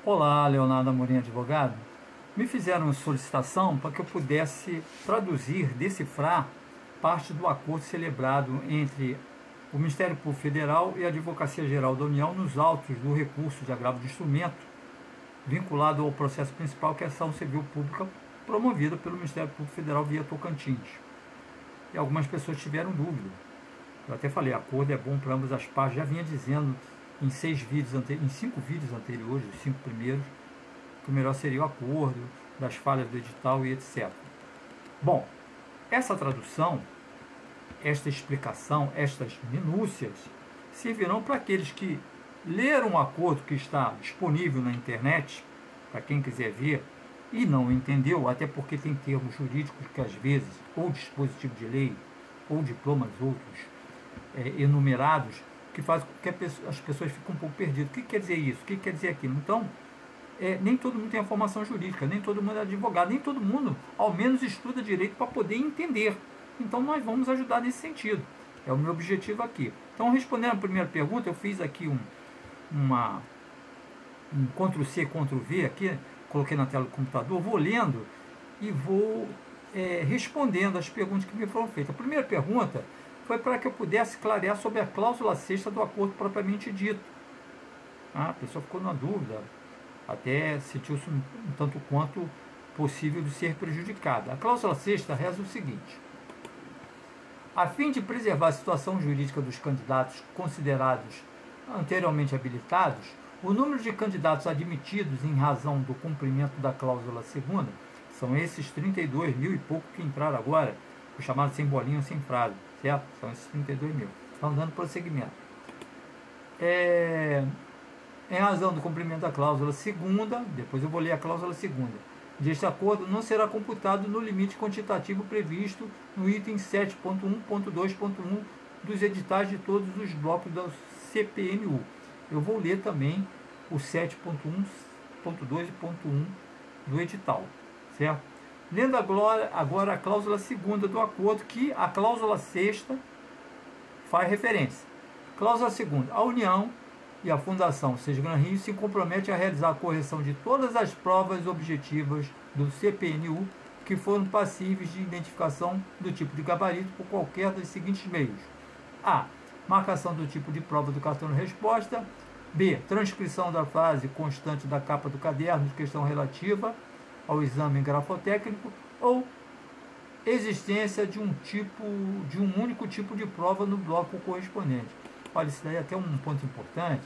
Olá, Leonardo Amorim, advogado. Me fizeram uma solicitação para que eu pudesse traduzir, decifrar parte do acordo celebrado entre o Ministério Público Federal e a Advocacia Geral da União nos autos do recurso de agravo de instrumento vinculado ao processo principal, que é a ação civil pública promovida pelo Ministério Público Federal via Tocantins. E algumas pessoas tiveram dúvida. Eu até falei, acordo é bom para ambas as partes, já vinha dizendo em 5 vídeos anteriores, os 5 primeiros, que o melhor seria o acordo, das falhas do edital e etc. Bom, essa tradução, esta explicação, estas minúcias, servirão para aqueles que leram o acordo que está disponível na internet, para quem quiser ver, e não entendeu, até porque tem termos jurídicos que às vezes, ou dispositivo de lei, ou diplomas outros, enumerados, que faz com que as pessoas fiquem um pouco perdidas. O que quer dizer isso? O que quer dizer aquilo? Então, nem todo mundo tem a formação jurídica, nem todo mundo é advogado, nem todo mundo, ao menos, estuda direito para poder entender. Então, nós vamos ajudar nesse sentido. É o meu objetivo aqui. Então, respondendo a primeira pergunta, eu fiz aqui um Ctrl+C, Ctrl+V aqui, coloquei na tela do computador, vou lendo e vou respondendo as perguntas que me foram feitas. A primeira pergunta foi para que eu pudesse clarear sobre a cláusula 6ª do acordo propriamente dito. A pessoa ficou na dúvida, até sentiu-se um tanto quanto possível de ser prejudicada. A cláusula 6ª reza o seguinte: a fim de preservar a situação jurídica dos candidatos considerados anteriormente habilitados, o número de candidatos admitidos em razão do cumprimento da cláusula 2ª, são esses 32 mil e pouco que entraram agora, o chamado sem bolinha, sem frase, certo? São esses 32 mil. Estão dando prosseguimento. Em razão do cumprimento da cláusula 2ª, depois eu vou ler a cláusula 2ª, deste acordo não será computado no limite quantitativo previsto no item 7.1.2.1 dos editais de todos os blocos da CPMU. Eu vou ler também o 7.1.2 e ponto 1 do edital, certo? Lendo agora a cláusula 2ª do acordo, que a cláusula 6ª faz referência. Cláusula 2ª. A União e a Fundação Sesgran Rio se comprometem a realizar a correção de todas as provas objetivas do CPNU que foram passíveis de identificação do tipo de gabarito por qualquer dos seguintes meios: a. Marcação do tipo de prova do cartão de resposta. B. Transcrição da frase constante da capa do caderno de questão relativa ao exame grafotécnico, ou existência de um único tipo de prova no bloco correspondente. Olha, isso daí é até um ponto importante,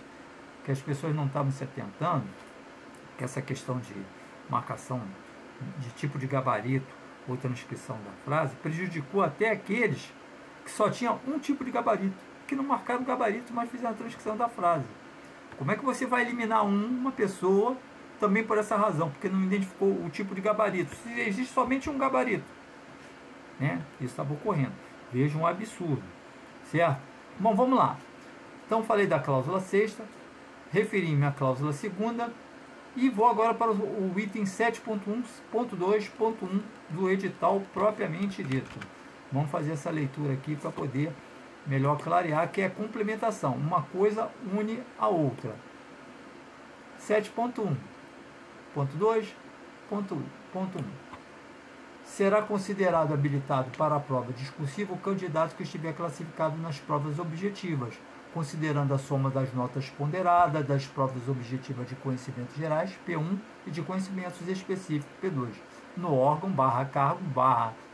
que as pessoas não estavam se atentando, que essa questão de marcação de tipo de gabarito ou transcrição da frase prejudicou até aqueles que só tinham um tipo de gabarito, que não marcaram o gabarito, mas fizeram a transcrição da frase. Como é que você vai eliminar uma pessoa também por essa razão, porque não identificou o tipo de gabarito? Se existe somente um gabarito, né? Isso estava ocorrendo. Veja um absurdo, certo? Bom, vamos lá. Então, falei da cláusula 6ª, referi-me à cláusula 2ª e vou agora para o item 7.1.2.1 do edital propriamente dito. Vamos fazer essa leitura aqui para poder melhor clarear, que é complementação. Uma coisa une a outra. 7.1.2.1. Será considerado habilitado para a prova discursiva o candidato que estiver classificado nas provas objetivas, considerando a soma das notas ponderadas das provas objetivas de conhecimentos gerais, P1, e de conhecimentos específicos, P2, no órgão, cargo,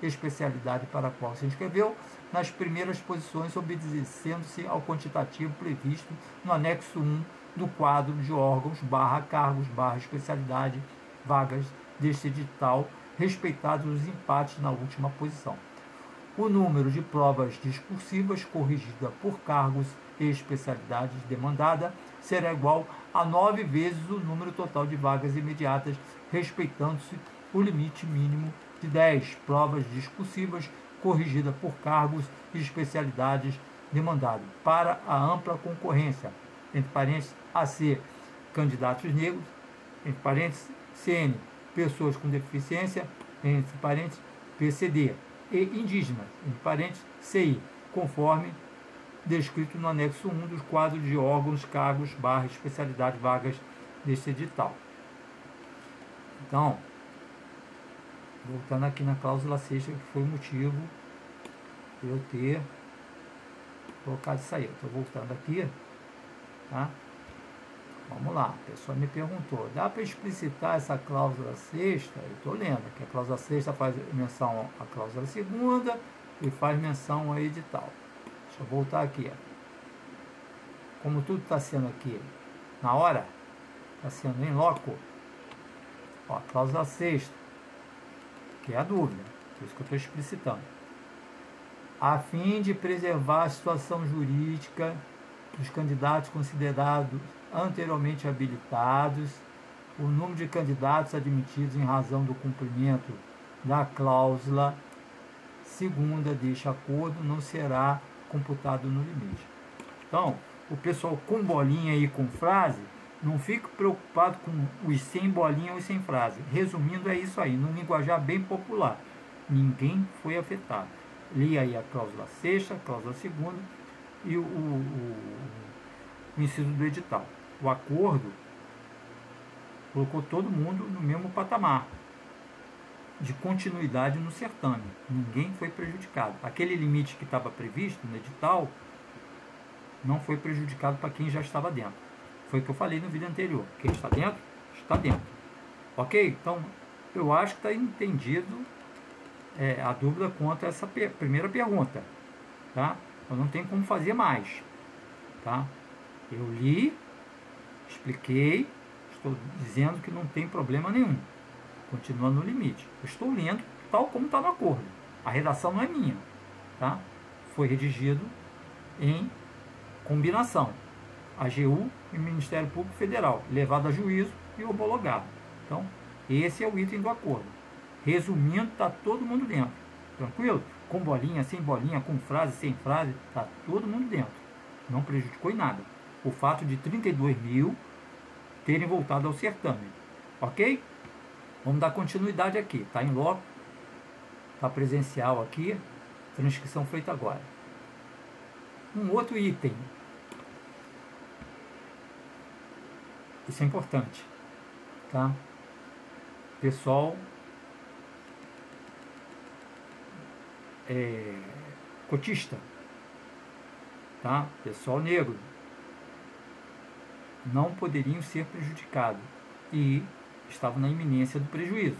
especialidade para a qual se inscreveu, nas primeiras posições, obedecendo-se ao quantitativo previsto no anexo 1 do quadro de órgãos, cargos, especialidade, vagas deste edital, respeitados os empates na última posição. O número de provas discursivas corrigida por cargos e especialidades demandada será igual a 9 vezes o número total de vagas imediatas, respeitando-se o limite mínimo de 10 provas discursivas corrigida por cargos e especialidades demandadas, para a ampla concorrência, entre parênteses, AC, candidatos negros, entre parênteses, CN, pessoas com deficiência, entre parênteses, PCD, e indígenas, entre parênteses, CI, conforme descrito no anexo 1 dos quadros de órgãos, cargos, especialidade, vagas deste edital. Então, voltando aqui na cláusula sexta, que foi o motivo de eu ter colocado isso aí. Eu estou voltando aqui, tá? Vamos lá, a pessoa me perguntou, dá para explicitar essa cláusula sexta? Eu estou lendo, que a cláusula sexta faz menção à cláusula segunda e faz menção ao edital. Deixa eu voltar aqui. Como tudo está sendo aqui na hora, está sendo em loco, ó, a cláusula sexta, que é a dúvida, por isso que eu estou explicitando. A fim de preservar a situação jurídica dos candidatos considerados anteriormente habilitados, o número de candidatos admitidos em razão do cumprimento da cláusula segunda deste acordo não será computado no limite. Então, o pessoal com bolinha e com frase, não fique preocupado com os sem bolinha ou sem frase. Resumindo, é isso aí, num linguajar bem popular. Ninguém foi afetado. Li aí a cláusula sexta, a cláusula segunda e o inciso do edital. O acordo colocou todo mundo no mesmo patamar de continuidade no certame. Ninguém foi prejudicado. Aquele limite que estava previsto no edital não foi prejudicado para quem já estava dentro. Foi o que eu falei no vídeo anterior. Quem está dentro, está dentro. Ok? Então, eu acho que está entendido a dúvida quanto a essa primeira pergunta. Tá? Eu não tenho como fazer mais. Tá? Eu li, expliquei, estou dizendo que não tem problema nenhum. Continua no limite. Eu estou lendo tal como está no acordo. A redação não é minha. Tá? Foi redigido em combinação. AGU e Ministério Público Federal, levado a juízo e homologado. Então, esse é o item do acordo. Resumindo, está todo mundo dentro. Tranquilo? Com bolinha, sem bolinha, com frase, sem frase, está todo mundo dentro. Não prejudicou em nada. O fato de 32 mil terem voltado ao certame. Ok? Vamos dar continuidade aqui. Está em loco. Está presencial aqui. Transcrição feita agora. Um outro item. Isso é importante. Tá? Pessoal cotista. Tá? Pessoal negro. Não poderiam ser prejudicados e estavam na iminência do prejuízo.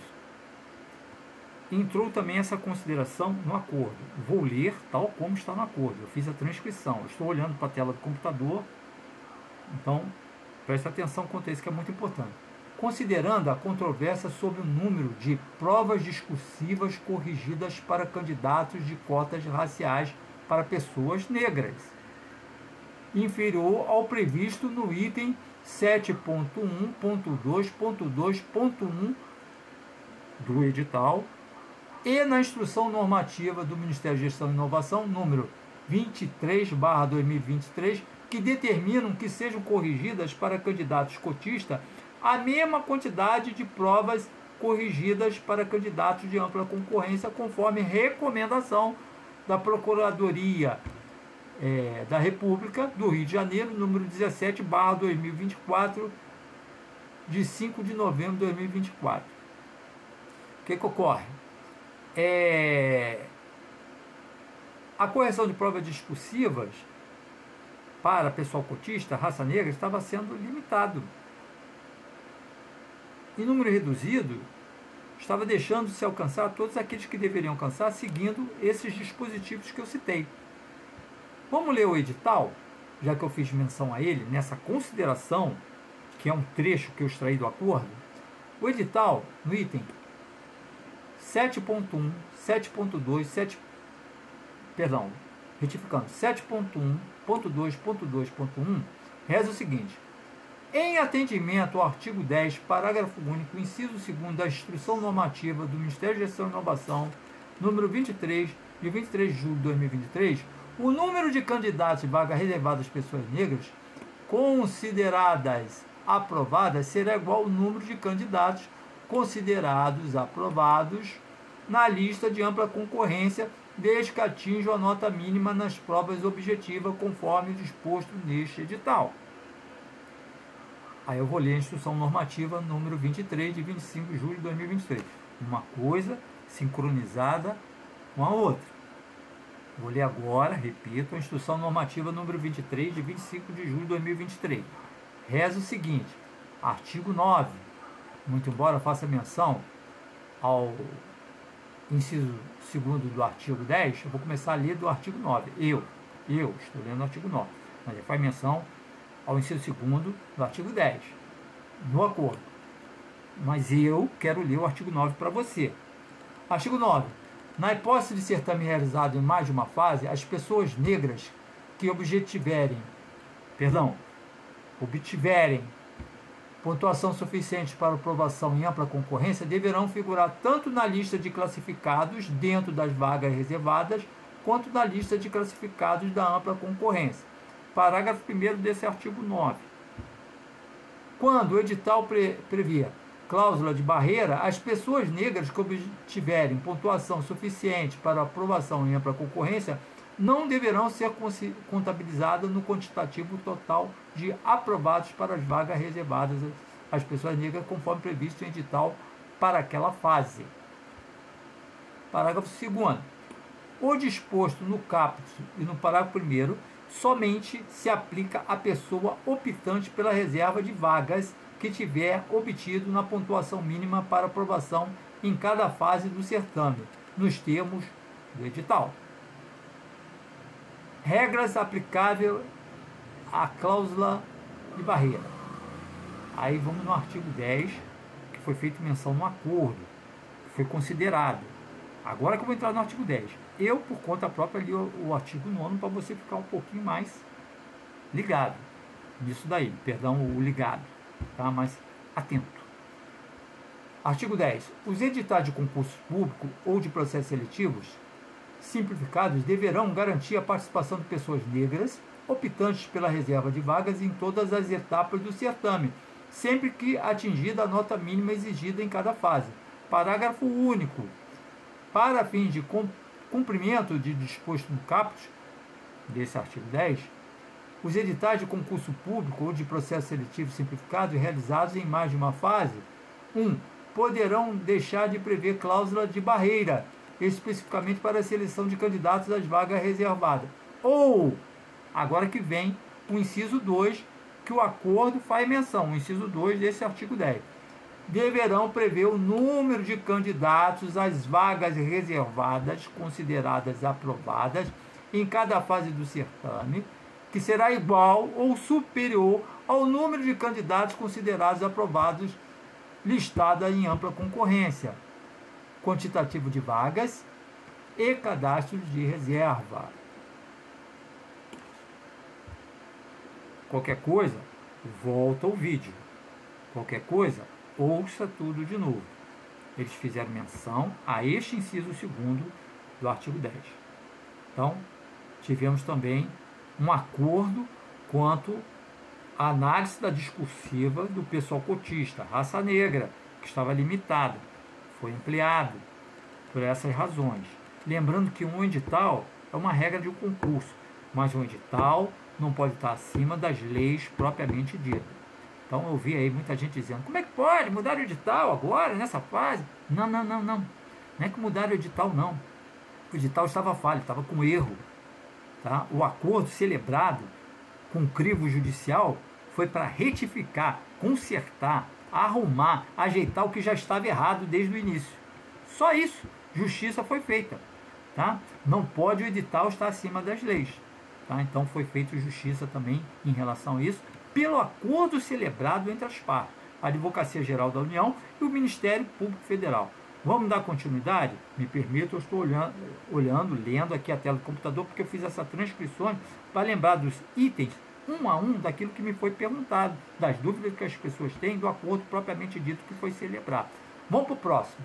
Entrou também essa consideração no acordo. Vou ler tal como está no acordo. Eu fiz a transcrição. Estou olhando para a tela do computador. Então, preste atenção quanto a isso que é muito importante. Considerando a controvérsia sobre o número de provas discursivas corrigidas para candidatos de cotas raciais para pessoas negras, inferior ao previsto no item 7.1.2.2.1 do edital e na instrução normativa do Ministério de Gestão e Inovação, número 23/2023, que determinam que sejam corrigidas para candidatos cotistas a mesma quantidade de provas corrigidas para candidatos de ampla concorrência, conforme recomendação da Procuradoria da República do Rio de Janeiro, número 17/2024, de 5 de novembro de 2024. O que ocorre? A correção de provas discursivas para pessoal cotista, raça negra, estava sendo limitado. Em número reduzido, estava deixando de se alcançar todos aqueles que deveriam alcançar, seguindo esses dispositivos que eu citei. Vamos ler o edital, já que eu fiz menção a ele, nessa consideração, que é um trecho que eu extraí do acordo. O edital, no item 7.1, 7.2, retificando, 7.1.2.2.1, reza o seguinte: em atendimento ao artigo 10, parágrafo único, inciso 2º da Instrução Normativa do Ministério de Gestão e Inovação, número 23, de 23 de julho de 2023, o número de candidatos de vaga reservada às pessoas negras consideradas aprovadas será igual ao número de candidatos considerados aprovados na lista de ampla concorrência, desde que atinjam a nota mínima nas provas objetivas, conforme disposto neste edital. Aí eu vou ler a instrução normativa número 23, de 25 de julho de 2023. Uma coisa sincronizada com a outra. Vou ler agora, repito, a instrução normativa número 23, de 25 de julho de 2023. Reza o seguinte: artigo 9. Muito embora faça menção ao inciso 2º do artigo 10, eu vou começar a ler do artigo 9. Eu estou lendo o artigo 9, mas ele faz menção ao inciso 2º do artigo 10, no acordo. Mas eu quero ler o artigo 9 para você. Artigo 9. Na hipótese de certame realizado em mais de uma fase, as pessoas negras que obtiverem pontuação suficiente para aprovação em ampla concorrência deverão figurar tanto na lista de classificados dentro das vagas reservadas, quanto na lista de classificados da ampla concorrência. Parágrafo 1º desse artigo 9. Quando o edital previa cláusula de barreira, as pessoas negras que obtiverem pontuação suficiente para aprovação em ampla concorrência não deverão ser contabilizadas no quantitativo total de aprovados para as vagas reservadas às pessoas negras, conforme previsto em edital para aquela fase. Parágrafo 2º. O disposto no caput e no parágrafo 1º somente se aplica à pessoa optante pela reserva de vagas que tiver obtido na pontuação mínima para aprovação em cada fase do certame, nos termos do edital. Regras aplicáveis à cláusula de barreira. Aí vamos no artigo 10, que foi feito menção no acordo, que foi considerado. Agora que eu vou entrar no artigo 10. Eu, por conta própria, li o artigo 9 para você ficar um pouquinho mais ligado nisso daí. Perdão, o ligado. Tá? Mais atento. Artigo 10. Os editais de concurso público ou de processos seletivos simplificados deverão garantir a participação de pessoas negras optantes pela reserva de vagas em todas as etapas do certame, sempre que atingida a nota mínima exigida em cada fase. Parágrafo único. Para fins de cumprimento de disposto no caput desse artigo 10, os editais de concurso público ou de processo seletivo simplificado realizados em mais de uma fase, 1. Poderão deixar de prever cláusula de barreira, especificamente para a seleção de candidatos às vagas reservadas. Ou, agora que vem o inciso 2, que o acordo faz menção, o inciso 2 desse artigo 10. Deverão prever o número de candidatos às vagas reservadas consideradas aprovadas em cada fase do certame, que será igual ou superior ao número de candidatos considerados aprovados listada em ampla concorrência, quantitativo de vagas e cadastros de reserva. Qualquer coisa, volta ao vídeo. Qualquer coisa, ouça tudo de novo. Eles fizeram menção a este inciso 2º do artigo 10. Então, tivemos também um acordo quanto à análise da discursiva do pessoal cotista, raça negra, que estava limitada. Foi ampliado por essas razões. Lembrando que um edital é uma regra de um concurso, mas um edital não pode estar acima das leis propriamente ditas. Então eu vi aí muita gente dizendo: como é que pode mudar o edital agora, nessa fase? Não. Não é que mudaram o edital, não. O edital estava falho, estava com erro. Tá? O acordo celebrado com o crivo judicial foi para retificar, consertar, arrumar, ajeitar o que já estava errado desde o início. Só isso. Justiça foi feita. Tá? Não pode o edital estar acima das leis. Tá? Então foi feita justiça também em relação a isso, pelo acordo celebrado entre as partes, a Advocacia Geral da União e o Ministério Público Federal. Vamos dar continuidade? Me permita, eu estou lendo aqui a tela do computador, porque eu fiz essa transcrição para lembrar dos itens, um a um, daquilo que me foi perguntado, das dúvidas que as pessoas têm do acordo propriamente dito que foi celebrado. Vamos para o próximo.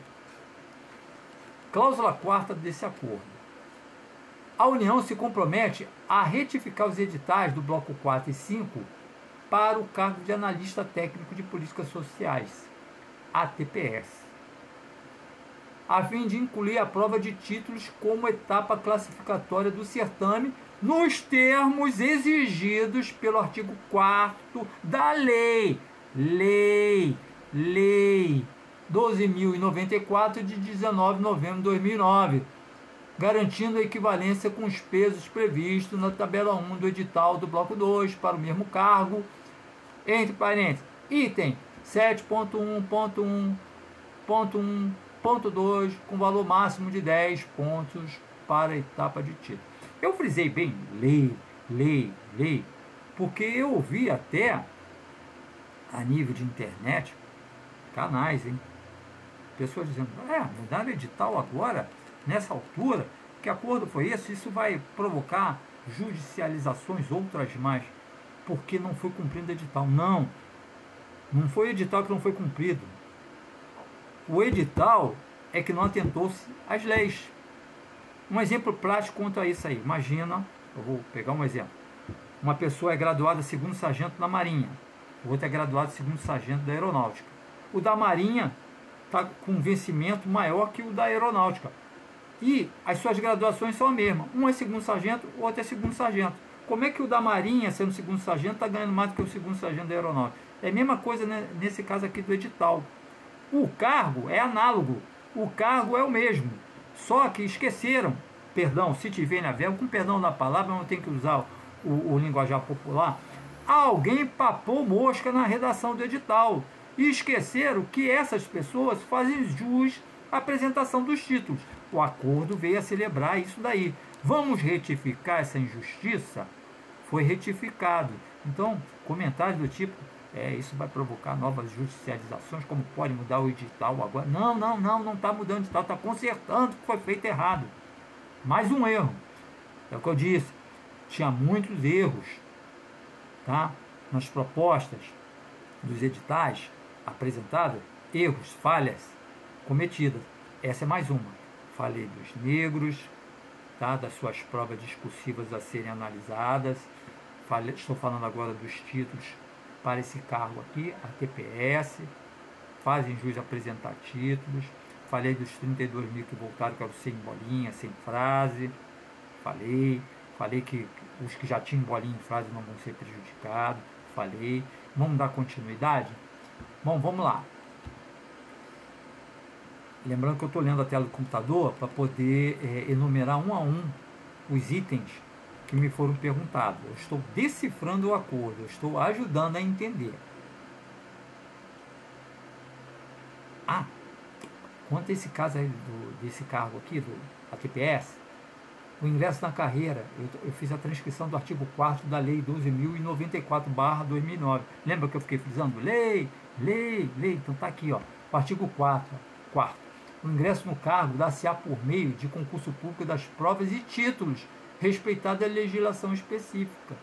Cláusula 4ª desse acordo. A União se compromete a retificar os editais do bloco 4 e 5 para o cargo de analista técnico de políticas sociais, ATPS, a fim de incluir a prova de títulos como etapa classificatória do certame nos termos exigidos pelo artigo 4º da lei. Lei 12.094 de 19 de novembro de 2009, garantindo a equivalência com os pesos previstos na tabela 1 do edital do bloco 2 para o mesmo cargo, entre parênteses, item 7.1.1.1.2, com valor máximo de 10 pontos para a etapa de título. Eu frisei bem lei, porque eu ouvi até a nível de internet, canais, hein? Pessoas dizendo, mudar o edital agora, nessa altura, que acordo foi esse? Isso vai provocar judicializações, outras mais, porque não foi cumprido o edital. Não foi o edital que não foi cumprido. O edital é que não atentou-se às leis. Um exemplo prático quanto a isso aí. Imagina, eu vou pegar um exemplo. Uma pessoa é graduada segundo sargento na Marinha, o outro é graduado segundo sargento da Aeronáutica. O da Marinha está com vencimento maior que o da Aeronáutica. E as suas graduações são a mesma. Um é segundo sargento, o outro é segundo sargento. Como é que o da Marinha, sendo segundo sargento, está ganhando mais do que o segundo sargento da Aeronáutica? É a mesma coisa, né, nesse caso aqui do edital. O cargo é análogo, o cargo é o mesmo. Só que esqueceram, perdão, se tiver na verba, com perdão da palavra, não tem que usar o linguajar popular, alguém papou mosca na redação do edital. E esqueceram que essas pessoas fazem jus à apresentação dos títulos. O acordo veio a celebrar isso daí. Vamos retificar essa injustiça? Foi retificado. Então, comentários do tipo, isso vai provocar novas judicializações, como pode mudar o edital agora. Não está mudando o edital, está consertando o que foi feito errado. Mais um erro. É o que eu disse. Tinha muitos erros, tá? Nas propostas dos editais apresentadas, erros, falhas cometidas. Essa é mais uma. Falei dos negros, tá? Das suas provas discursivas a serem analisadas. Estou falando agora dos títulos para esse cargo aqui, a TPS, fazem jus a apresentar títulos. Falei dos 32 mil que voltaram, que eram sem bolinha, sem frase. Falei que os que já tinham bolinha em frase não vão ser prejudicados. Falei. Vamos dar continuidade? Bom, vamos lá. Lembrando que eu estou lendo a tela do computador para poder enumerar um a um os itens que me foram perguntados. Eu estou decifrando o acordo, eu estou ajudando a entender. Quanto a esse caso aí desse cargo aqui, do ATPS, o ingresso na carreira, eu fiz a transcrição do artigo 4º da Lei 12.094/2009. Lembra que eu fiquei frisando? Lei, então está aqui, ó, o artigo 4º. O ingresso no cargo dá-se-á por meio de concurso público das provas e títulos, respeitada a legislação específica.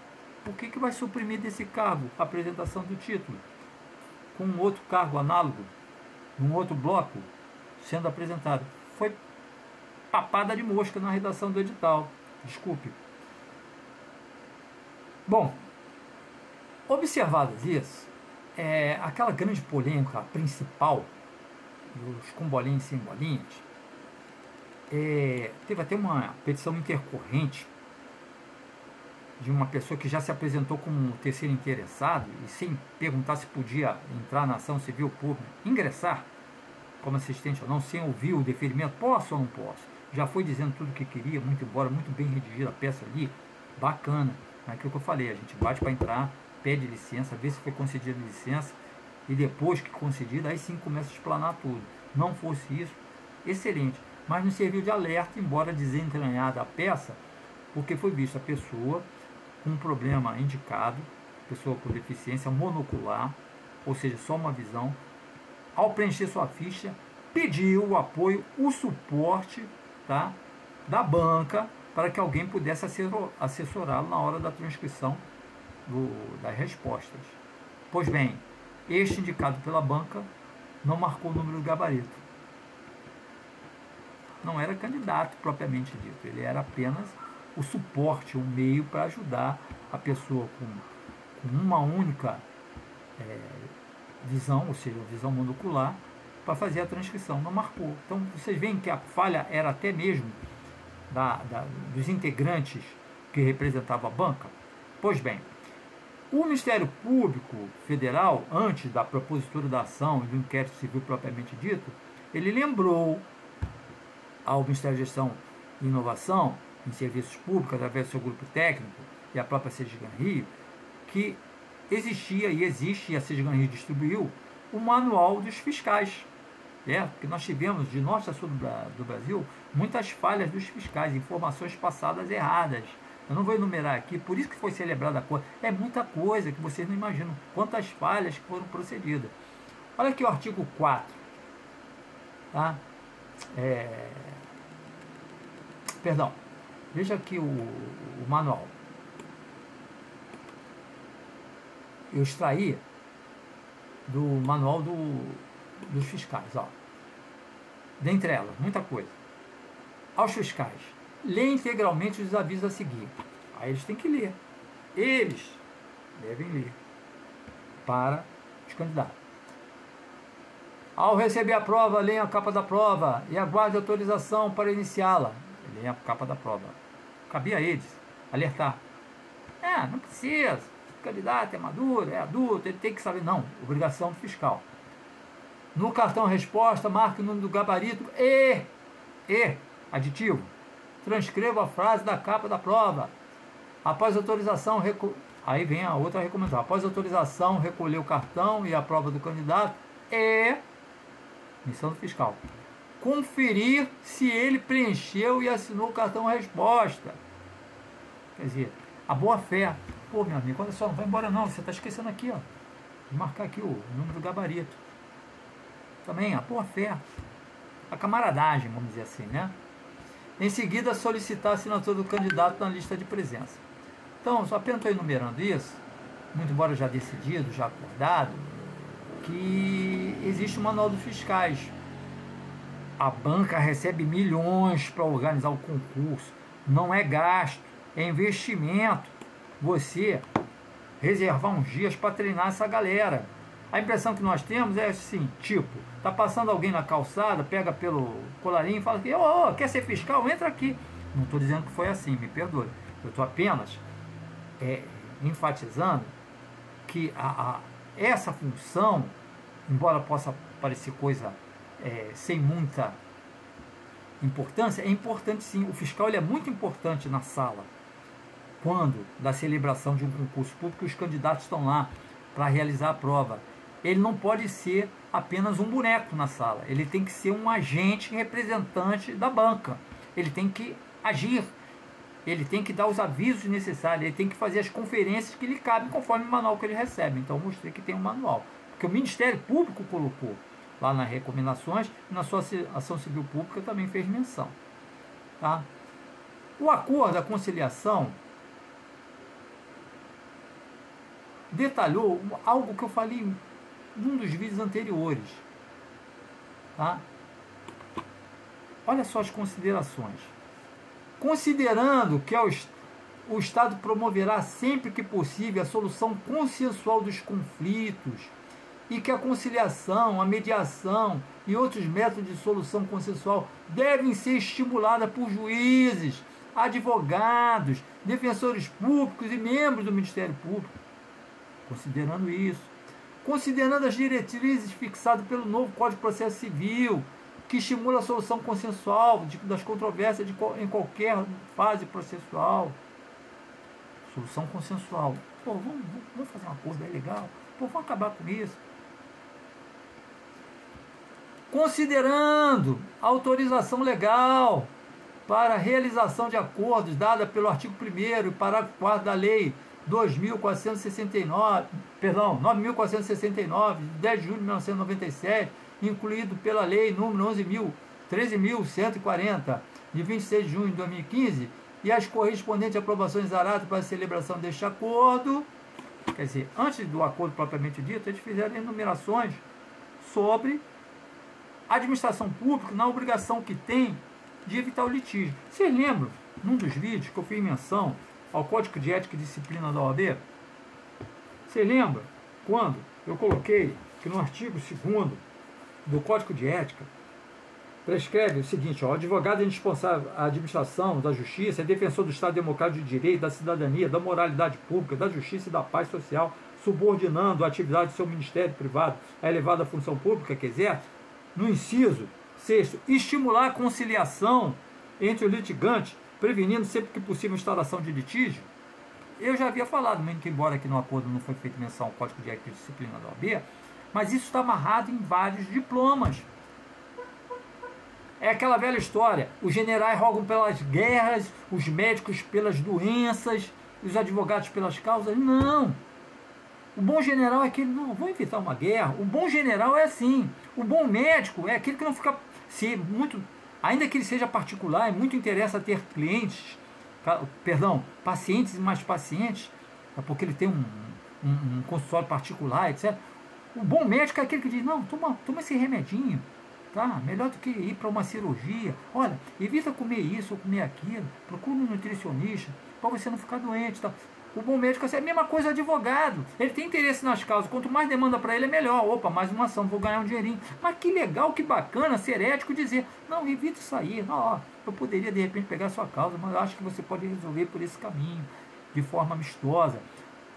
Por que vai suprimir desse cargo a apresentação do título? Com um outro cargo análogo, num outro bloco, sendo apresentado. Foi papada de mosca na redação do edital. Desculpe. Bom, observadas isso, aquela grande polêmica principal dos com bolinhas e sem bolinhas, teve até uma petição intercorrente de uma pessoa que já se apresentou como terceiro interessado e sem perguntar se podia entrar na ação civil pública, ingressar como assistente ou não, sem ouvir o deferimento, posso ou não posso? Já foi dizendo tudo o que queria, muito embora, muito bem redigida a peça ali, bacana. É aquilo que eu falei, a gente bate para entrar, pede licença, vê se foi concedida licença, e depois que concedida, aí sim começa a explanar tudo. Não fosse isso, excelente. Mas não serviu de alerta, embora desentranhada a peça, porque foi visto a pessoa com um problema indicado, pessoa com deficiência monocular, ou seja, só uma visão, ao preencher sua ficha, pediu o apoio, o suporte, tá, da banca, para que alguém pudesse assessorá-lo na hora da transcrição das respostas. Pois bem, este indicado pela banca não marcou o número do gabarito. Não era candidato propriamente dito, ele era apenas o suporte, o meio para ajudar a pessoa com uma única visão, ou seja, visão monocular, para fazer a transcrição. Não marcou. Então, vocês veem que a falha era até mesmo dos integrantes que representavam a banca? Pois bem, O Ministério Público Federal, antes da propositura da ação e do inquérito civil propriamente dito, ele lembrou ao Ministério da Gestão e Inovação em Serviços Públicos, através do seu grupo técnico e a própria Sejigan Rio, que existia e existe, e a Sejigan Rio distribuiu, o manual dos fiscais. Porque nós tivemos, de norte a sul do Brasil, muitas falhas dos fiscais, informações passadas erradas. Eu não vou enumerar aqui, por isso que foi celebrada a coisa. É muita coisa que vocês não imaginam, quantas falhas foram procedidas. Olha aqui o artigo 4. Tá? Perdão, veja aqui o manual. Eu extraí do manual dos fiscais. Ó. Dentre elas, muita coisa. Aos fiscais, lê integralmente os avisos a seguir. Aí eles têm que ler. Eles devem ler para os candidatos. Ao receber a prova, leiam a capa da prova e aguarde autorização para iniciá-la. Leiam a capa da prova. Cabia a eles alertar. Não precisa. O candidato é maduro, é adulto, ele tem que saber. Não, obrigação do fiscal. No cartão resposta, marque o número do gabarito e aditivo. Transcreva a frase da capa da prova. Após autorização, aí vem a outra recomendação. Após autorização, recolher o cartão e a prova do candidato e missão do fiscal. Conferir se ele preencheu e assinou o cartão resposta. Quer dizer, a boa fé. Pô, meu amigo, olha só, não vai embora não, você está esquecendo aqui, ó. De marcar aqui o número do gabarito. Também a boa fé. A camaradagem, vamos dizer assim, né? Em seguida, solicitar a assinatura do candidato na lista de presença. Então, só apenas estou enumerando isso, muito embora já decidido, já acordado, que existe o manual dos fiscais. A banca recebe milhões para organizar o concurso. Não é gasto, é investimento. Você reservar uns dias para treinar essa galera. A impressão que nós temos é assim, tipo, tá passando alguém na calçada, pega pelo colarinho e fala que, quer ser fiscal? Entra aqui. Não estou dizendo que foi assim, me perdoe. Eu estou apenas enfatizando que essa função, embora possa parecer coisa sem muita importância, é importante sim. O fiscal ele é muito importante na sala. Quando da celebração de um concurso público, os candidatos estão lá para realizar a prova. Ele não pode ser apenas um boneco na sala. Ele tem que ser um agente representante da banca. Ele tem que agir. Ele tem que dar os avisos necessários. Ele tem que fazer as conferências que lhe cabem conforme o manual que ele recebe. Então, eu mostrei que tem um manual. Porque o Ministério Público colocou lá nas recomendações, e na sua ação civil pública também fez menção. Tá? O acordo, a conciliação, detalhou algo que eu falei em um dos vídeos anteriores. Tá? Olha só as considerações. Considerando que o Estado promoverá sempre que possível a solução consensual dos conflitos e que a conciliação, a mediação e outros métodos de solução consensual devem ser estimuladas por juízes, advogados, defensores públicos e membros do Ministério Público. Considerando isso, considerando as diretrizes fixadas pelo novo Código de Processo Civil, que estimula a solução consensual das controvérsias em qualquer fase processual. Solução consensual. Pô, vamos fazer um acordo aí legal. Pô, vamos acabar com isso. Considerando a autorização legal para a realização de acordos dada pelo artigo 1º e parágrafo 4º da Lei 9.469, de 10 de julho de 1997, incluído pela Lei número 13.140, de 26 de junho de 2015, e as correspondentes aprovações aradas para a celebração deste acordo. Quer dizer, antes do acordo propriamente dito, eles fizeram enumerações sobre a administração pública na obrigação que tem de evitar o litígio. Vocês lembram, num dos vídeos que eu fiz menção ao Código de Ética e Disciplina da OAB? Você lembra quando eu coloquei que no artigo 2º do Código de Ética prescreve o seguinte, ó, o advogado é indispensável à administração da justiça, é defensor do Estado Democrático de Direito, da cidadania, da moralidade pública, da justiça e da paz social, subordinando a atividade do seu ministério privado à elevada função pública que exerce. No inciso 6º, estimular a conciliação entre os litigantes, prevenindo sempre que possível a instalação de litígio. Eu já havia falado, mesmo que embora aqui no acordo não foi feita menção ao Código de Ética e Disciplina da OAB, mas isso está amarrado em vários diplomas. É aquela velha história, os generais rogam pelas guerras, os médicos pelas doenças, os advogados pelas causas. Não! O bom general é aquele, não, vou evitar uma guerra. O bom general é assim. O bom médico é aquele que não fica, se muito, ainda que ele seja particular, e muito interessa ter clientes, pacientes e mais pacientes, porque ele tem um consultório particular, etc. O bom médico é aquele que diz, não, toma esse remedinho, tá? Melhor do que ir para uma cirurgia. Olha, evita comer isso ou comer aquilo, procura um nutricionista, para você não ficar doente, tá? O bom médico é a mesma coisa advogado. Ele tem interesse nas causas. Quanto mais demanda para ele, é melhor. Opa, mais uma ação, vou ganhar um dinheirinho. Mas que legal, que bacana ser ético e dizer, não, evita isso aí. Não, ó, eu poderia, de repente, pegar a sua causa, mas eu acho que você pode resolver por esse caminho, de forma amistosa,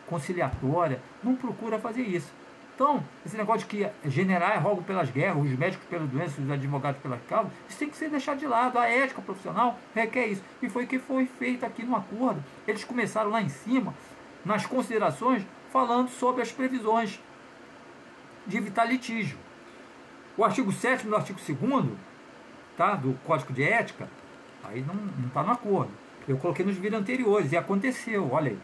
conciliatória. Não procura fazer isso. Então, esse negócio de que generais rogam pelas guerras, os médicos pelas doenças, os advogados pelas causas, isso tem que ser deixado de lado. A ética profissional requer isso. E foi o que foi feito aqui no acordo. Eles começaram lá em cima, nas considerações, falando sobre as previsões de evitar litígio. O artigo 7º do artigo 2º, tá, do Código de Ética, aí não está no acordo. Eu coloquei nos vídeos anteriores e aconteceu, olha aí.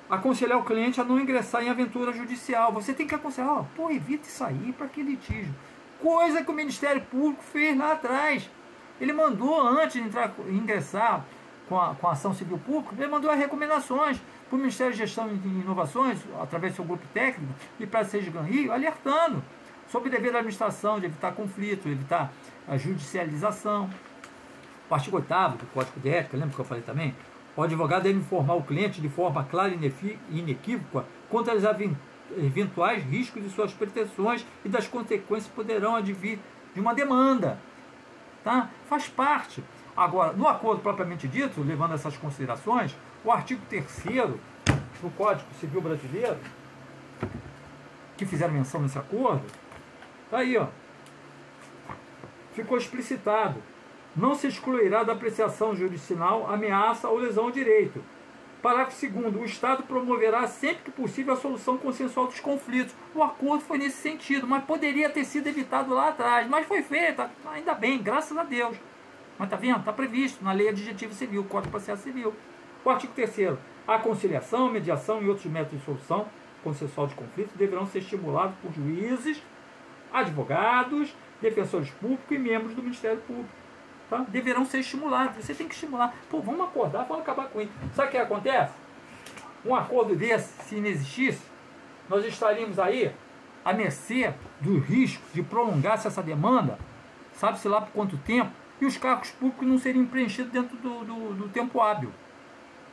Aconselhar o cliente a não ingressar em aventura judicial. Você tem que aconselhar, pô, evita isso aí, para que litígio? Coisa que o Ministério Público fez lá atrás. Ele mandou, antes de ingressar com a ação civil pública, ele mandou as recomendações para o Ministério de Gestão e Inovações, através do seu grupo técnico, e para a Sejgan Rio, alertando sobre o dever da administração, de evitar conflitos, evitar a judicialização. O artigo 8º do Código de Ética, lembra que eu falei também? O advogado deve informar o cliente de forma clara e inequívoca contra os eventuais riscos de suas pretensões e das consequências que poderão advir de uma demanda. Tá? Faz parte. Agora, no acordo propriamente dito, levando essas considerações, o artigo 3º do Código Civil Brasileiro, que fizeram menção nesse acordo, está aí, ó. Ficou explicitado. Não se excluirá da apreciação judicial ameaça ou lesão ao direito. Parágrafo 2º. O Estado promoverá sempre que possível a solução consensual dos conflitos. O acordo foi nesse sentido, mas poderia ter sido evitado lá atrás. Mas foi feito, ainda bem, graças a Deus. Mas está vendo? Está previsto na Lei Adjetiva Civil, Código de Processo Civil. O artigo 3º. A conciliação, mediação e outros métodos de solução consensual de conflitos deverão ser estimulados por juízes, advogados, defensores públicos e membros do Ministério Público. Tá? Deverão ser estimulados. Você tem que estimular. Pô, vamos acordar, vamos acabar com isso. Sabe o que acontece? Um acordo desse, se não existisse, nós estaríamos aí à mercê do risco de prolongar-se essa demanda, sabe-se lá por quanto tempo, e os cargos públicos não seriam preenchidos dentro do tempo hábil.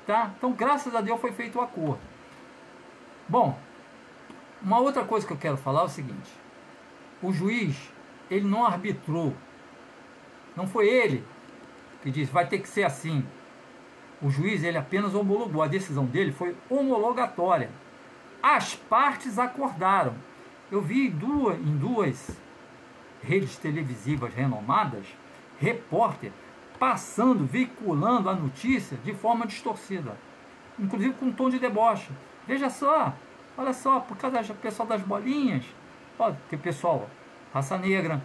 Tá? Então, graças a Deus, foi feito o acordo. Bom, uma outra coisa que eu quero falar é o seguinte. O juiz, ele não arbitrou. Não foi ele que disse, vai ter que ser assim. O juiz, ele apenas homologou. A decisão dele foi homologatória. As partes acordaram. Eu vi em duas redes televisivas renomadas, repórter passando, veiculando a notícia de forma distorcida. Inclusive com um tom de deboche. Veja só, olha só, por causa do pessoal das bolinhas. Olha, tem pessoal, raça negra,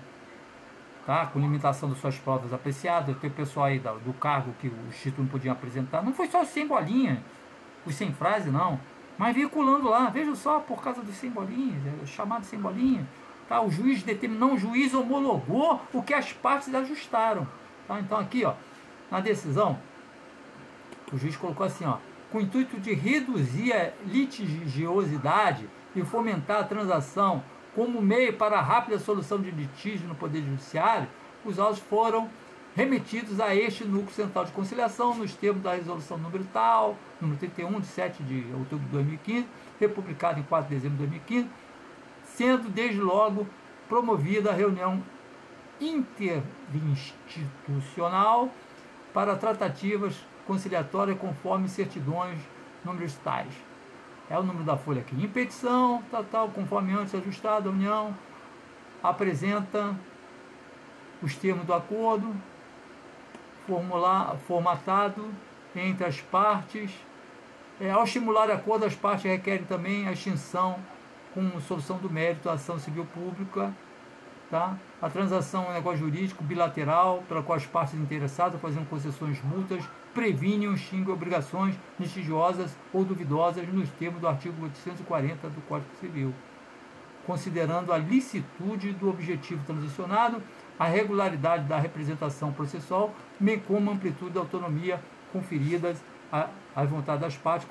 tá, com limitação das suas provas apreciadas, tem o pessoal aí do cargo que os títulos não podiam apresentar. Não foi só os 100 bolinhas, os 100 frases, não. Mas veiculando lá, veja só, por causa dos 100 bolinhas, chamado 100 bolinhas. Tá, o juiz determinou, o juiz homologou o que as partes ajustaram. Tá? Então aqui, ó, na decisão, o juiz colocou assim, ó, com o intuito de reduzir a litigiosidade e fomentar a transação como meio para a rápida solução de litígio no Poder Judiciário, os autos foram remetidos a este núcleo central de conciliação nos termos da resolução número 31, de 7 de outubro de 2015, republicada em 4 de dezembro de 2015, sendo desde logo promovida a reunião interinstitucional para tratativas conciliatórias conforme certidões, números tais. É o número da folha aqui. Em petição, tal, conforme antes ajustado, a União apresenta os termos do acordo, formatado entre as partes. Ao estimular acordo, as partes requerem também a extinção com solução do mérito da ação civil pública. Tá? A transação é um negócio jurídico bilateral, pela qual as partes interessadas, fazendo concessões mútuas, previnem ou extinguem obrigações litigiosas ou duvidosas nos termos do artigo 840 do Código Civil, considerando a licitude do objetivo transacionado, a regularidade da representação processual, bem como a amplitude da autonomia conferidas à vontade das partes,